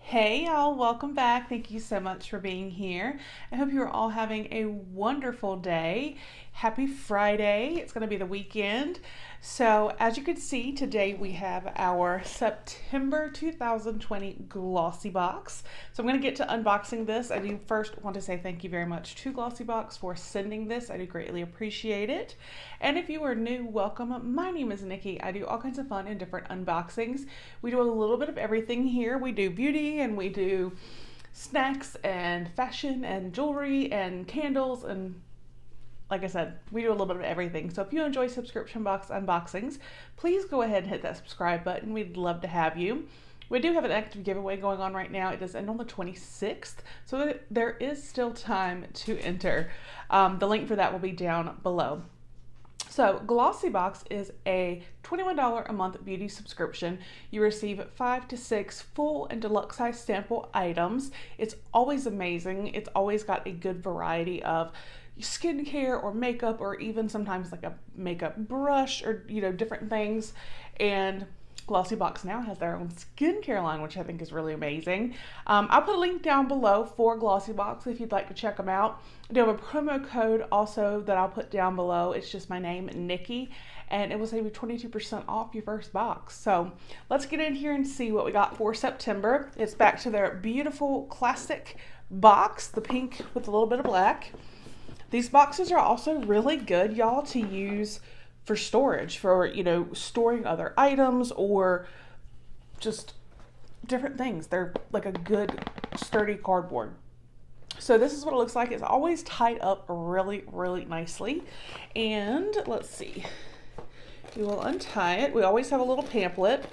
Hey y'all, welcome back. Thank you so much for being here. I hope you are all having a wonderful day. Happy Friday. It's going to be the weekend. So, as you can see, today we have our September 2020 Glossy Box. So, I'm going to get to unboxing this. I do first want to say thank you very much to GlossyBox for sending this. I do greatly appreciate it. And if you are new, welcome. My name is Nikki. I do all kinds of fun and different unboxings. We do a little bit of everything here. We do beauty and we do snacks and fashion and jewelry and candles, and like I said, we do a little bit of everything. So if you enjoy subscription box unboxings, please go ahead and hit that subscribe button. We'd love to have you. We do have an active giveaway going on right now. It does end on the 26th, so there is still time to enter. The link for that will be down below. So GlossyBox is a $21 a month beauty subscription. You receive 5 to 6 full and deluxe size sample items. It's always amazing. It's always got a good variety of skincare or makeup, or even sometimes like a makeup brush or different things. And GlossyBox now has their own skincare line, which I think is really amazing. I'll put a link down below for GlossyBox if you'd like to check them out. I do have a promo code also that I'll put down below. It's just my name, Nikki, and it will save you 22% off your first box. So let's get in here and see what we got for September. It's back to their beautiful classic box, the pink with a little bit of black. These boxes are also really good, y'all, to use for storage, for storing other items or just different things. They're like a good sturdy cardboard. So this is what it looks like. It's always tied up really, really nicely. And let's see, we will untie it. We always have a little pamphlet,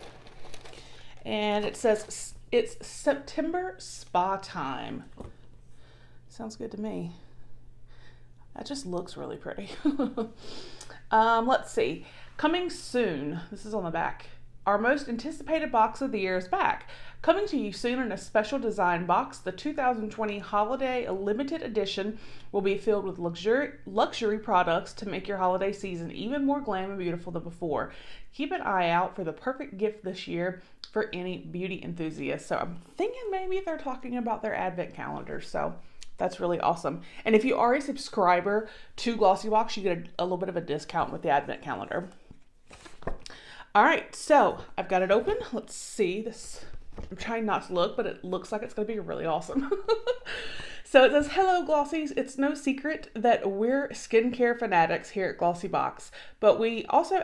and it says it's September spa time. Sounds good to me. That just looks really pretty. Let's see. Coming soon. This is on the back. Our most anticipated box of the year is back. Coming to you soon in a special design box, the 2020 Holiday Limited Edition will be filled with luxury products to make your holiday season even more glam and beautiful than before. Keep an eye out for the perfect gift this year for any beauty enthusiast. So I'm thinking maybe they're talking about their advent calendar. So that's really awesome. And if you are a subscriber to GlossyBox, you get a little bit of a discount with the advent calendar. All right, so I've got it open. Let's see this. I'm trying not to look, but it looks like it's going to be really awesome. So it says, "Hello, Glossies. It's no secret that we're skincare fanatics here at GlossyBox, but we're also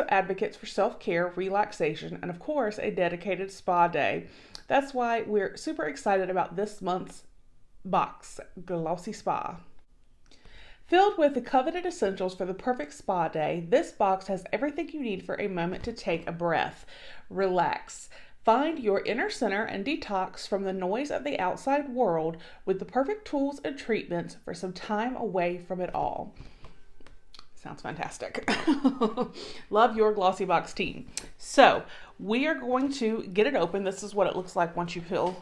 advocates for self-care, relaxation, and of course, a dedicated spa day. That's why we're super excited about this month's box, Glossy Spa. Filled with the coveted essentials for the perfect spa day, this box has everything you need for a moment to take a breath. Relax. Find your inner center and detox from the noise of the outside world with the perfect tools and treatments for some time away from it all." Sounds fantastic. Love your GlossyBox team. So we are going to get it open. This is what it looks like once you peel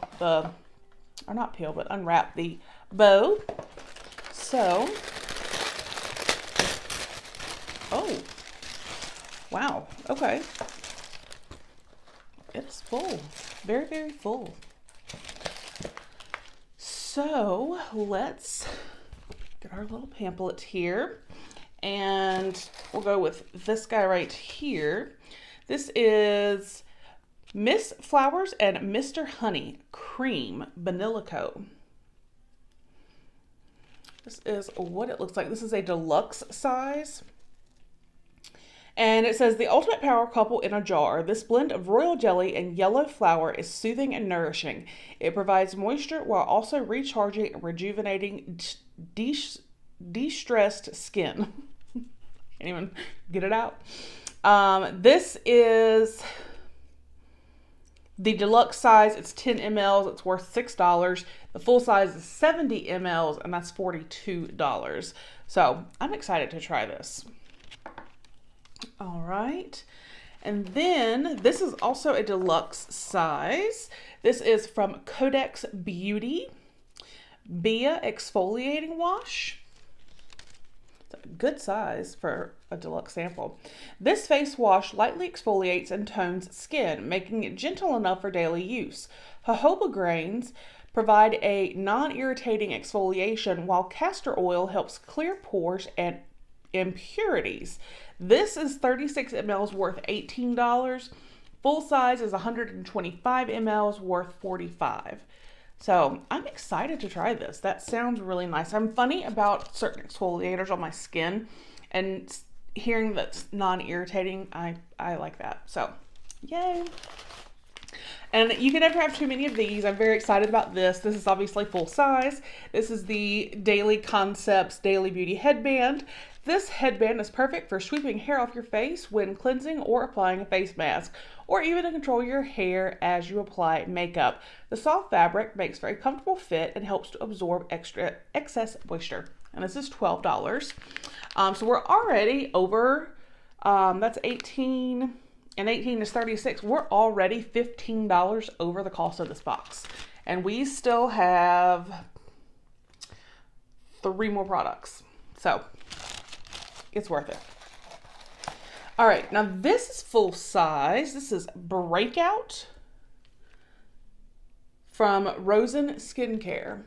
or not peel, but unwrap the bow. So, oh, wow, okay. It's full, very, very full. So let's get our little pamphlet here, and we'll go with this guy right here. This is Miss Flowers and Mr. Honey Cream Vanillico. This is what it looks like. This is a deluxe size. And it says, "The ultimate power couple in a jar. This blend of royal jelly and yellow flower is soothing and nourishing. It provides moisture while also recharging and rejuvenating de-stressed skin." Can't even get it out. This is the deluxe size. It's 10 mLs. It's worth $6. The full size is 70 mLs, and that's $42. So I'm excited to try this. All right. And then this is also a deluxe size. This is from Codex Beauty Bia Exfoliating Wash. It's a good size for a deluxe sample. This face wash lightly exfoliates and tones skin, making it gentle enough for daily use. Jojoba grains provide a non-irritating exfoliation, while castor oil helps clear pores and impurities. This is 36 mLs worth $18. Full size is 125 mLs worth $45. So I'm excited to try this. That sounds really nice. I'm funny about certain exfoliators on my skin, and hearing that's non-irritating, I like that. So yay. And you can never have too many of these. I'm very excited about this. This is obviously full size. This is the Daily Concepts Daily Beauty Headband. This headband is perfect for sweeping hair off your face when cleansing or applying a face mask, or even to control your hair as you apply makeup. The soft fabric makes for a comfortable fit and helps to absorb excess moisture. And this is $12. So we're already over, that's 18, and 18 is 36. We're already $15 over the cost of this box. And we still have 3 more products. So it's worth it. All right, now this is full size. This is Breakout from Rosen Skincare.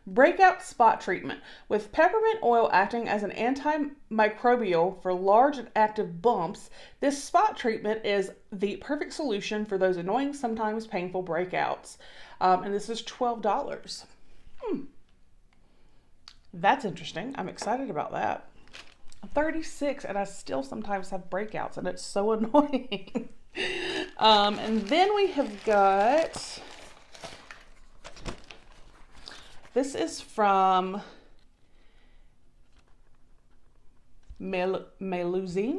Breakout Spot Treatment. With peppermint oil acting as an antimicrobial for large and active bumps, this spot treatment is the perfect solution for those annoying, sometimes painful breakouts. And this is $12. That's interesting. I'm excited about that. 36, and I still sometimes have breakouts, and it's so annoying. And then we have got, this is from Melusine.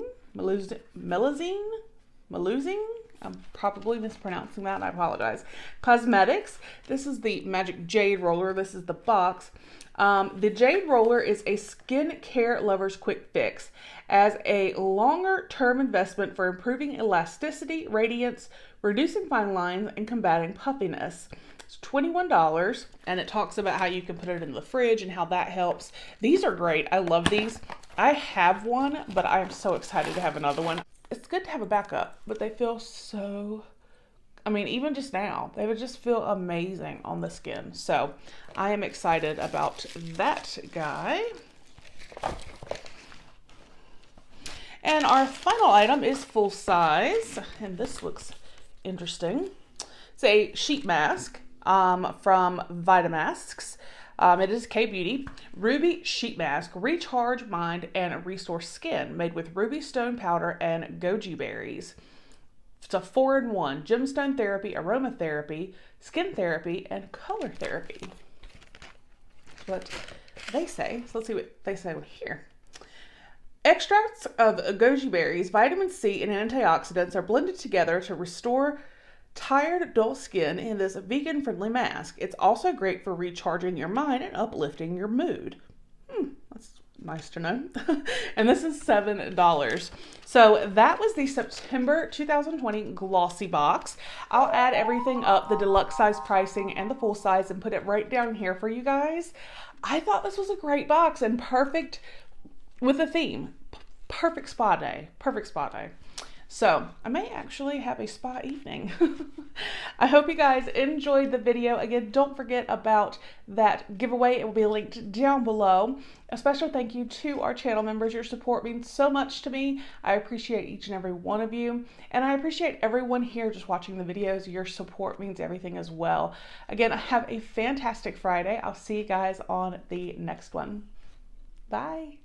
I'm probably mispronouncing that. I apologize. Cosmetics. This is the Magic Jade Roller. This is the box. The Jade Roller is a skin care lover's quick fix as a longer term investment for improving elasticity, radiance, reducing fine lines, and combating puffiness. It's $21, and it talks about how you can put it in the fridge and how that helps. These are great. I love these. I have one, but I am so excited to have another one. It's good to have a backup, but they feel so, I mean, even just now, they would just feel amazing on the skin. So I am excited about that guy. And our final item is full size, and this looks interesting. It's a sheet mask from Vitamasks. It is K-Beauty. Ruby Sheet Mask. Recharge mind and restore skin. Made with ruby stone powder and goji berries. It's a 4-in-1. Gemstone therapy, aromatherapy, skin therapy, and color therapy. That's what they say. So let's see what they say here. Extracts of goji berries, vitamin C, and antioxidants are blended together to restore tired, dull skin in this vegan-friendly mask. It's also great for recharging your mind and uplifting your mood. That's nice to know. And this is $7. So that was the September 2020 Glossy Box. I'll add everything up, the deluxe size pricing and the full size, and put it right down here for you guys. I thought this was a great box and perfect with a theme. Perfect spa day. Perfect spa day. So I may actually have a spa evening. I hope you guys enjoyed the video. Again, don't forget about that giveaway. It will be linked down below. A special thank you to our channel members. Your support means so much to me. I appreciate each and every one of you. And I appreciate everyone here just watching the videos. Your support means everything as well. Again, have a fantastic Friday. I'll see you guys on the next one. Bye.